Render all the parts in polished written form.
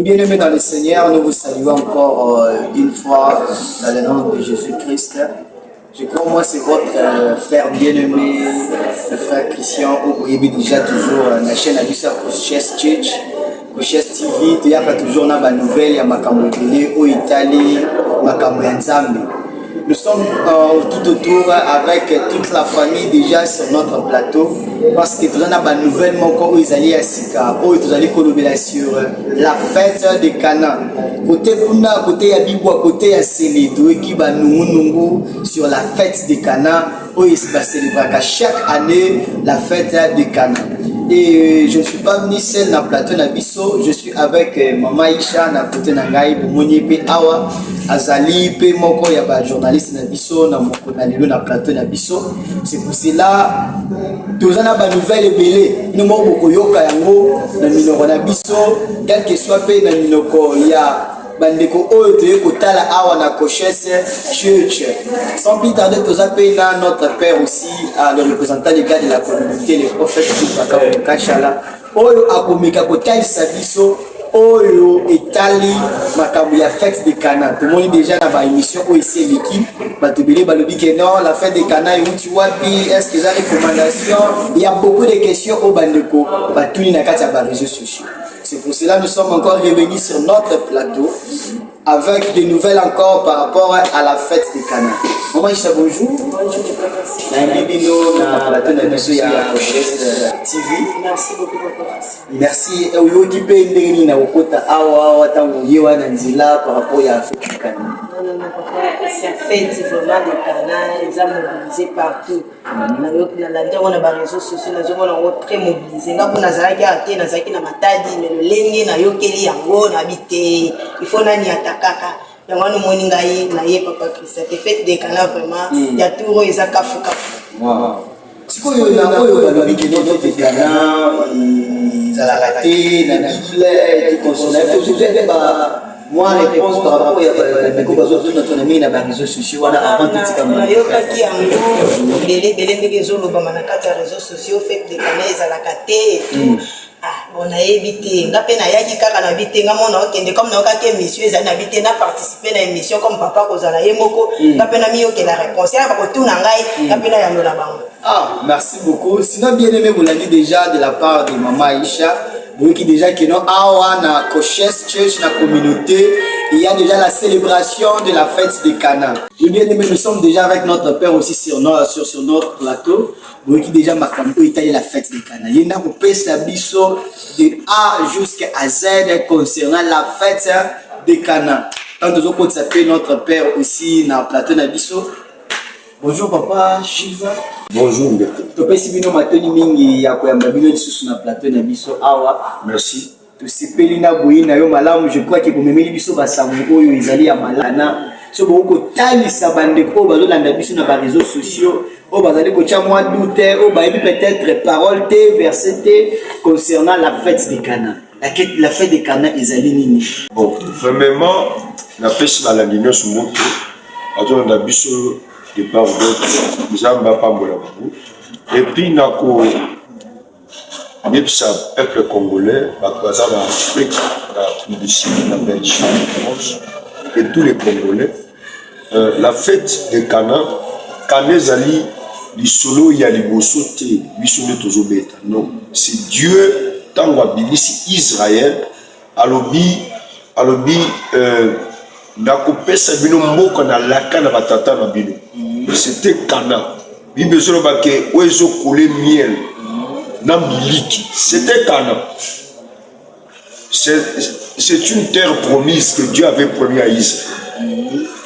Oui, bien-aimés dans le Seigneur, nous vous saluons encore une fois dans le nom de Jésus-Christ. Je crois, moi, c'est votre frère bien-aimé, le frère Christian, où vous voyez déjà toujours la chaîne à Bissau Coches Church, Coches TV, il y a toujours une nouvelle, il y a Makambo au Italie, Makambo Nzambe. Nous sommes tout autour avec toute la famille déjà sur notre plateau parce que nous avons une nouvelle où ils allaient à Sika, où ils allaient collaborer sur la fête de Cana. Côté Puna, côté Yabibwa, côté Yasselido, qui va nous sur la fête de Cana, où ils va célébrer chaque année la fête de Cana. Et je ne suis pas venu seul dans le plateau Nabiso, je suis avec Maman Isha, dans le plateau Nangaï, Mounipe Awa, Azali, Pe Moko, Yaba journaliste Nabiso, dans le plateau Nabiso. C'est pour cela, nous avons une nouvelle ébélée. Nous avons beaucoup de Yoka, dans le Minoko Nabiso, quel que soit Pe, dans le Minoko, il y a bandeko oyo toye kotala awa na Coches Church. Sans plus tarder, nous avons notre père aussi, le représentant des gars de la communauté, le prophète Tupaka Kachala, oyo akomeka kotalisa biso oyo etali makambo ya fête de Cana. Tout le monde déjà dans ma émission oyo ici l'équipe batubele balobi que non, la fête de Cana euti wapi, est-ce que ça recommandation? Il y a beaucoup de questions au bandeko batuni na kati ya réseaux sociaux. C'est pour cela que nous sommes encore revenus sur notre plateau avec des nouvelles encore par rapport à la fête de Cana. Maman Isha, bonjour. Bonjour, Bonjour. Na plateau de Monsieur TV. merci beaucoup, papa. Merci. Oyo kipe ndeni na okota awa tango yewa na nzila par rapport à la fête de Cana. Non, papa, c'est une fête vraiment de Cana, ils ont mobilisé partout. On a des réseaux sociaux, on a très mobilisé. On a des gens na matadi, mais le lengue na yokeli yango na bité. Il faut nani atakaka. Yango no moningai na ye papa Christ. Cette fête de Cana vraiment, il y a tout ro ezaka fuka. Wow. Sikoyo na oyo balobi ke notre fête de Cana, ça a raté, na bile, tout consommer. Moi, réponse par rapport à la autonomie dans les réseaux sociaux, on a avant tout ça comme ça. Les réseaux sociaux fait des canaux à la caté et tout. On a évité. On a peine à y aller car on a évité. On a comme nos quatre messieurs, on a évité à participer à l'émission comme papa Kozala Yemoko. On a peine à mieux que la réponse. Il y a beaucoup de nangai. On a peine à y aller là-bas. Ah, merci beaucoup. Sinon, bien aimé, vous l'avez déjà de la part de Maman Aïcha. Vous qui déjà que nous na Coches Church na communauté, il y a déjà la célébration de la fête de Cana. Bien aimé, nous sommes déjà avec notre père aussi sur notre plateau. Vous qui déjà makambo Italie la fête de Cana. Il y a un peu sabiso de A jusqu'à Z concernant la fête de Cana. Quand nous avons s'appeler notre père aussi na plateau Nabiso. Bonjour papa Shiva. Bonjour Mbete. Topesi bino matoni mingi ya koyamba bino lisusu na plateau na biso awa. Merci. Tosepeli na boyi na yo malamu, je crois que bomemeli biso basango oyo ezali ya malana. So boko talisa bandeko bazolanda biso na ba réseaux sociaux. O bazali ko tia moi doute, o ba peut-être parole T, verset T concernant la fête de Cana. La fête de Cana ezali nini? Bon, premièrement, la fête de la Guinée sur moto. Attends, on a biso de part d'autre, Zamba Pambola. Et puis, Nako, Nipsa, peuple congolais, Bakwaza, l'Afrique, la Tunisie, la Belgique, la France, et tous les Congolais, la fête de Cana, Kanezali, l'Isolo, Yalibosote, Bissone Tozobeta. Non, c'est Dieu, Tangwa Bilisi, Israël, Alobi, nakopesa bino mboka na laka na batata na bino. C'était Cana. Bible sur baké oezo coulé miel na miliki. C'était Cana. C'est une terre promise que Dieu avait promis à Israël.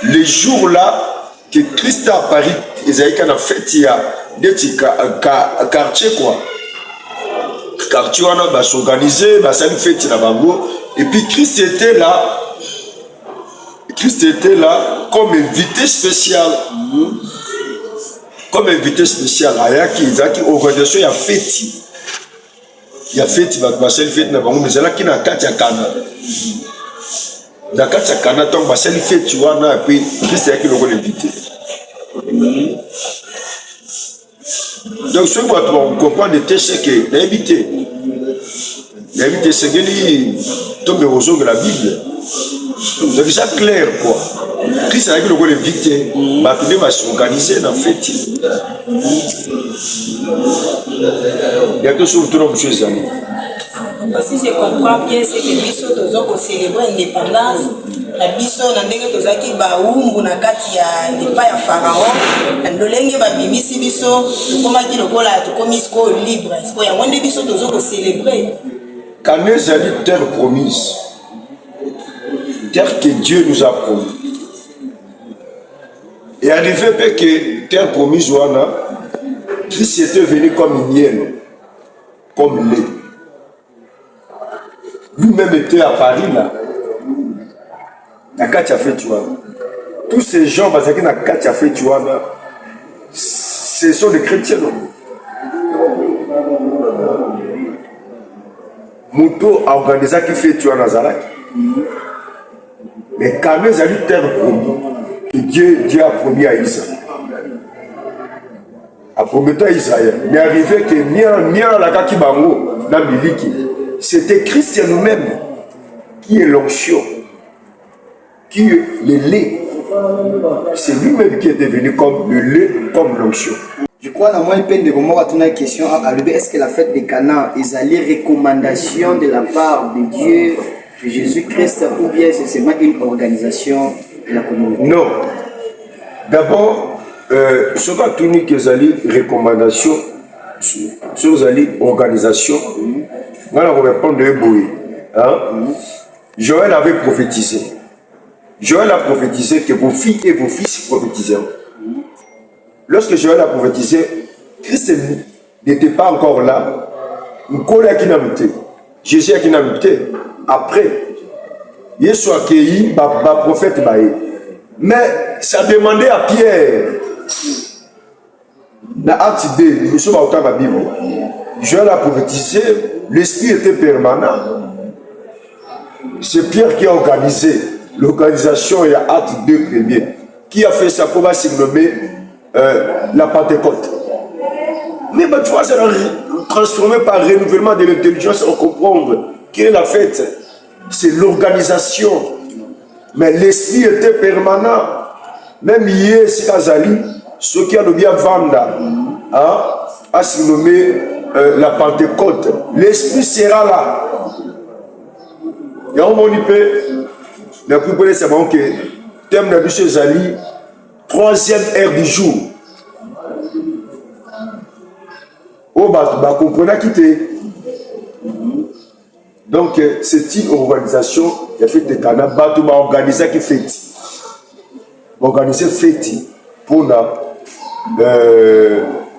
Les jours là que Christ a apparu, Isaïe a fait il y a des quartiers quoi. Quartier on a s'organiser, bah ça fait na bango et puis Christ était là. Christ était là comme invité spécial. Comme invité spécial. Il y a organisation, il y a fête. Il y a fête, il y a fête, mais c'est là qu'il y a Katia Cana. Dans Katia Cana, il y a fête, tu vois, et puis Christ est là qui l'a invité. Donc, ce qu'on comprend de c'est que l'invité. Mais il dit tombe aux de la Bible. Donc ça clair quoi. Christ a dit que le vite, bah tout va s'organiser dans fait. Il y a quelque chose de trop choses amis. Si je comprends bien, c'est que biso tozoko célébrer l'indépendance. La biso na ndenge tozaki ba umbu na kati ya lipa ya pharaon. Na ndolenge ba bimisi biso komaki lokola tokomi ko libre. Ko ya wonde biso tozoko célébrer. Canaan est terre promise. Terre que Dieu nous a promis. Et en effet, que terre promise, Christ était venu comme miel, comme lait. Lui-même était à Paris, là. Tous ces gens, ce sont des chrétiens. Mouto a organisé qui fait tuer Nazareth. Mais quand nous avons terre promis, que Dieu a promis à Israël. A promis à Israël. Mais arrivé que c'était Christ nous-mêmes qui est l'onction, qui est le lait. C'est lui-même qui est devenu comme le lait, comme l'onction. Je crois que moi, il y a une question. Est-ce que la fête de Cana est une recommandation de la part de Dieu, de Jésus-Christ, ou bien c'est seulement une organisation de la communauté? Non. D'abord, ce que tu dis que une recommandation, ce que une organisation, on va répondre de Boé. Joël avait prophétisé. Joël a prophétisé que vos filles et vos fils prophétiseront. Lorsque Joël a prophétisé, Christ n'était pas encore là. Jésus a quitté. Après, il soit accueilli par le prophète. Mais ça demandait à Pierre. Dans Acte 2, nous sommes au temps de la Bible. Joël a prophétisé, l'esprit était permanent. C'est Pierre qui a organisé l'organisation et Acte 2 premier. Qui a fait ça pour se nommer la Pentecôte. Mais tu vois, c'est transformé par renouvellement de l'intelligence, on comprend quelle est la fête. C'est l'organisation. Mais l'esprit était permanent. Même hier, c'est Kazali, ceux qui ont bien Vanda, a se nommé la Pentecôte. L'esprit sera là. Il y a un moment où c'est bon que thème de M. Zali, troisième heure du jour. Oh, bah, comprenez qui t'es. Donc, c'est une organisation qui a fait des canaux, bah, tout m'a organisé qui fait. Organiser fête pour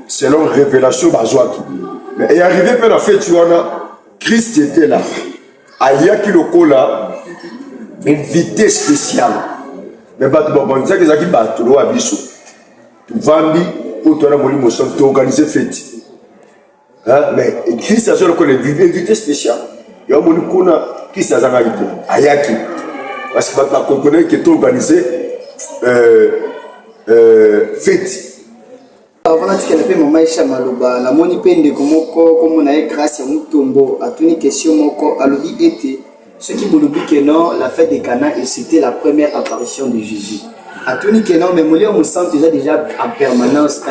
selon révélation bazouaki. Mais et arrivé pour la fête, Christ était là. Ayaki Lokola, invité spécial. Mais bah, tu vas dire que ça qui bat tout le abisso. Tu vas dire pour toi la molie motion, tu organiser fête. Mais Christ a seulement le invité spécial. Il y a un monde qui s'est organisé. Ayaki. Parce que tu comprenez que tu organisé fête. Avant de faire le moment Aïcha Maloba, la moni pende comme on a grâce à Mutombo, à une question moko, à l'obi été. Ce qui vous dit que non, la fête des Cana, c'était la première apparition de Jésus. À tout que non, mais on sent déjà en permanence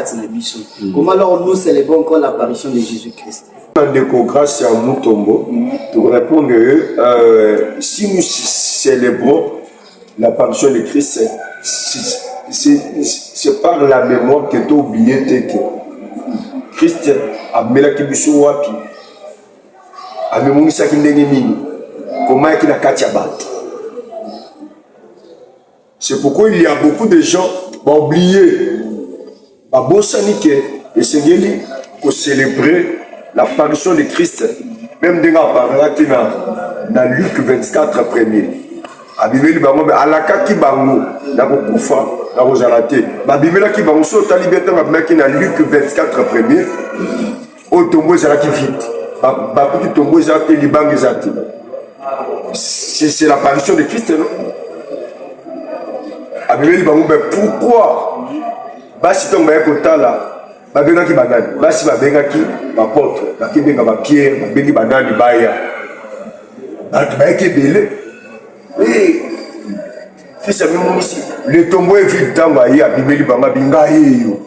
comment alors nous célébrons encore l'apparition de Jésus-Christ? Grâce à Mutombo, pour répondre, si nous célébrons l'apparition de Christ, c'est par la mémoire que tu as oublié que Christ a mis la kibiso wapi, a mis sa kindengemi, comment est-ce qu'il a kachabat. C'est pourquoi il y a beaucoup de gens qui ont oublié, à Bossanike et Sengeli, pour célébrer l'apparition de Christ, même dans Luc 24 premier. Abimeli bango alaka ki bango na kokufa na kozalate babimela ki bango so tali beta babaki na Luc 24 premier o tombo ezala ki vite ba ko tombo ezala te libanga ezati c'est l'apparition de Christ non abimeli bango mais pourquoi basi tomba ekotala babengaki banani basi babengaki bapôtre bakibenga ba Pierre babengi banani baya bah été belé. Et fils à mon ici, le tombeau est vide dans ma ya, bibeli bama binga yo.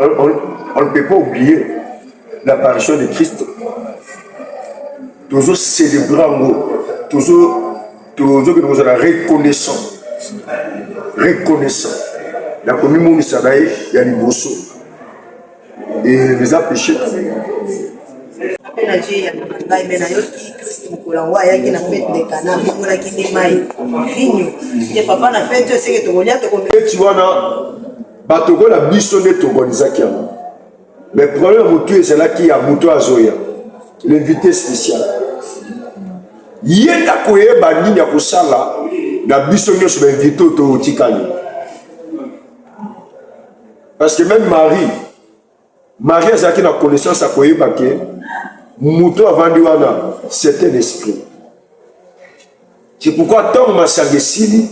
On ne peut pas oublier l'apparition de Christ. Toujours célébrant, toujours que nous allons reconnaissant. Reconnaissant. La commune de Sadaï, il y a les bourseaux. Et les apéchés. Tu vois, Batogo la mission de Togonizaki. Mais le problème c'est là qui a Mouto Azoya, l'invité spécial. Yé takoye bani ya kusala na mission de sur l'invité au Tikani. Parce que même Marie a qui la connaissance à koye baké, Mouto a vendu c'est un esprit. C'est pourquoi tant ma sangesili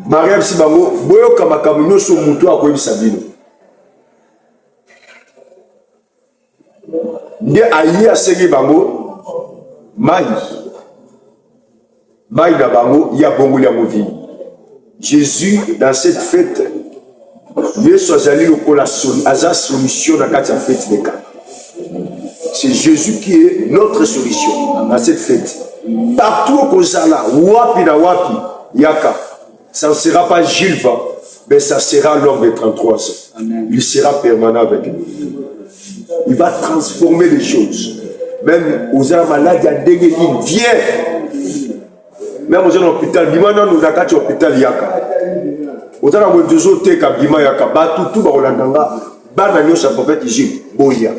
Marie si bango boyo kama kamunyo so Mouto a koye sabino. Nde ayi asegi bango mai na bango ya bongo ya movi. Jésus dans cette fête Yesu azali lokola aza solution na kati ya fête de Cana. C'est Jésus qui est notre solution dans cette fête. Partout au Kozala, wapi na wapi yaka, ça ne sera pas Gilles, mais ça sera l'homme de 33 ans. Amen. Il sera permanent avec nous. Il va transformer les choses. Même aux gens malades, il y a des gens qui viennent. Même aux gens à l'hôpital, nous avons un hôpital Yaka. Aux gens qui ont des hôpitaux Yaka, tout le monde a un prophète ici, Boya.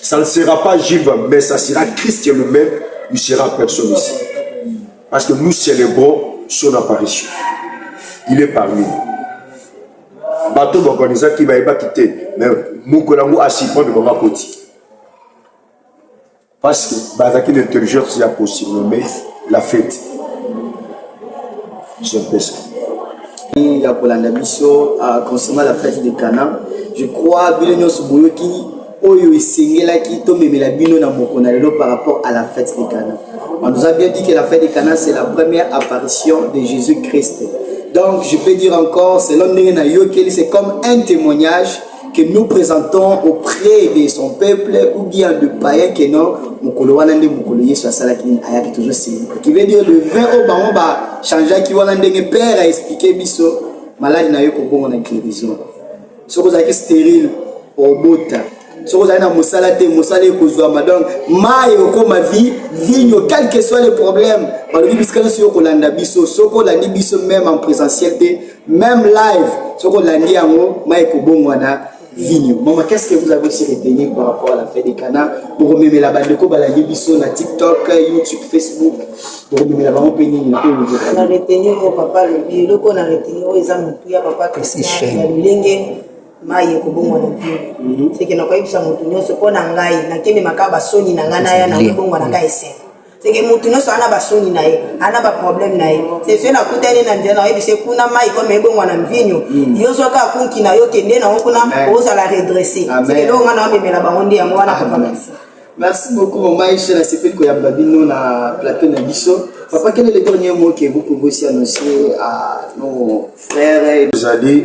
Ça ne sera pas Gilles, mais ça sera Christ lui-même, il sera personne ici. Parce que nous célébrons son apparition. Il est parmi nous. Bateau d'organisation qui va quitter, mais nous collons à 6 points de ma côté. Parce que Bazaki l'intelligence c'est possible, mais la fête. C'est un peu ça. Il y a pour concernant la fête de Cana, je crois que Oyo Isengela qui tombe la bino na mokonalelo par rapport à la fête de Cana. On nous a bien dit que la fête de Cana c'est la première apparition de Jésus-Christ. Donc je peux dire encore, selon Nena Yokel, c'est comme un témoignage que nous présentons auprès de son peuple ou bien de païens que non, Mokolowanande Mokoloye soit ça qui a toujours célébré. Qui veut dire le 20 au Bango va changer qui va l'endenge père a expliqué biso malade na yoko bon en guérison. Ce que vous avez stérile au bota. Ce que vous avez dans Moussalate, Moussale Kozouama. Donc, ma ma vie, vigne, quel que soit le problème. Par le Bible, c'est que Kolanda Bisso, Soko Landi Bisso, même en présentiel, même live, Soko Landi Amo, Maïko Bongwana, vigne. Maman, qu'est-ce que vous avez aussi retenu par rapport à la fête des Cana pour remettre la bande de Kobalandi Bisso, na TikTok, YouTube, Facebook, pour remettre la bande de Pénin. On a retenu au papa, le qu'on a retenu aux examens, papa, Christian, maye kobongwa na vie c'est que na koyebisa mutu nyonso po na ngai na kende makaba soni na ngana ya na kobongwa na ngai se c'est que mutu nyonso ana ba soni na ye ana ba problème na ye c'est fait na kutani na ndia na yebise kuna maye comme ebongwa na mvinyo yozo ka kunki na yo kende na kuna oza la redresser c'est que donc ngana memela bango ndi yango wana papa. Merci beaucoup maman Aïcha na sepel ko ya babino na plateau na biso. Papa, quel est le dernier mot que vous pouvez aussi annoncer à nos frères et nos amis?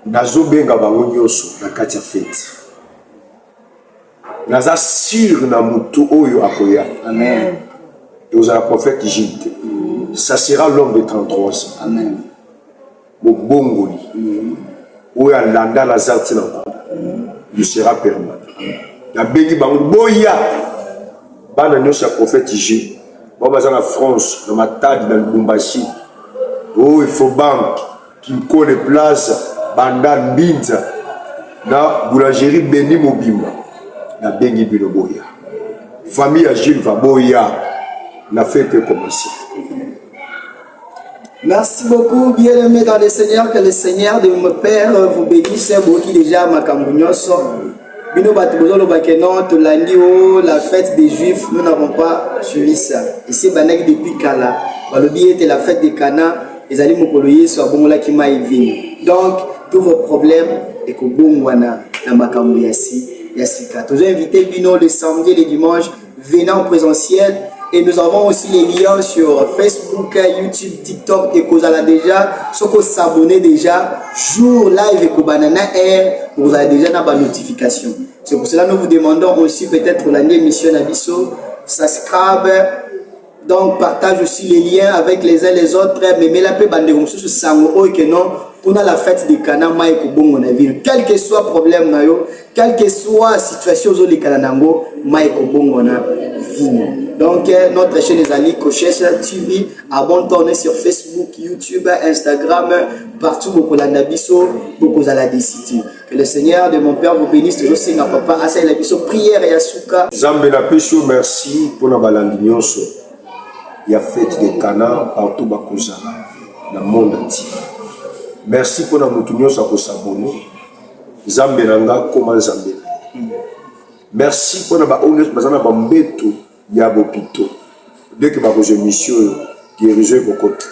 Nazo benga bango nyoso na kati ya fête. Naza sur na mutu oyo akoya. Amen. Et aux prophète Gilles. Ça sera l'homme de 33 ans. Amen. Bongoli. Oya landa la zartina. Il sera permanent. Na bengi bango boya. Bana nyoso prophète Gilles. Bon baza na France, na Matadi na Lubumbashi. Oh il faut banque qui connaît place. Banda Mbinza na boulangerie Beni Mobimba na bengi bino boya famille à Gilles va boya la fête est commencée. Merci beaucoup bien-aimés dans le Seigneur, que le Seigneur de mon Père vous bénisse beaucoup déjà Makambunyoso bino batubozolo bakeno to landio la fête des Juifs nous n'avons pas suivi ça ici banek depuis Kala balobi était la fête des Cana les ali mokoloye soit bongola ki maïvino donc tous vos problèmes et que bon wana na makambo ya sika. Nous avons invité Bino le samedi et le dimanche, venant en présentiel. Et nous avons aussi les liens sur Facebook, YouTube, TikTok et Kozala déjà. Ceux qui s'abonnent déjà, jour live et Kobanana Air, vous avez déjà la notification. C'est pour cela que nous vous demandons aussi peut-être l'année émission Abisso, subscribe. Donc partage aussi les liens avec les uns les autres. Mais la paix bande sur sango que non pour la fête de Cana Maïko Bongo na ville. Quel que soit problème na yo, quelle que soit situation zo le Kanango Maïko Bongo na ville. Donc notre chaîne est Ali Koches TV. Abonne-toi sur Facebook, YouTube, Instagram, partout beaucoup la nabiso, beaucoup à la décité. Que le Seigneur de mon Père vous bénisse toujours. C'est ma papa. Asa la biso prière et asuka. Zambe na peso merci pour la balandinyoso. Il y a fête de Cana partout bakozala dans le monde entier. Merci pour la moutunios à s'abonner. Zambe nanga comme Zambe. Merci pour la honnête bazana bambeto ya bopito. Dès que ba mission qui est réservé au côté.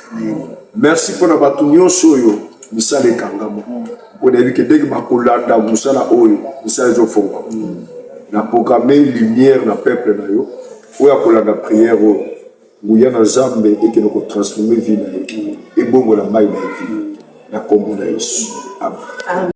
Merci pour la batunyo soyo misale kangamo. On a dit que dès que ba kolanda musala oyo misale zo fonga. Na programmer lumière na peuple na yo. Oya kolanda prière où il y a un Zambe et qui nous transformer vie et bon la maille na vie. La commune Amen.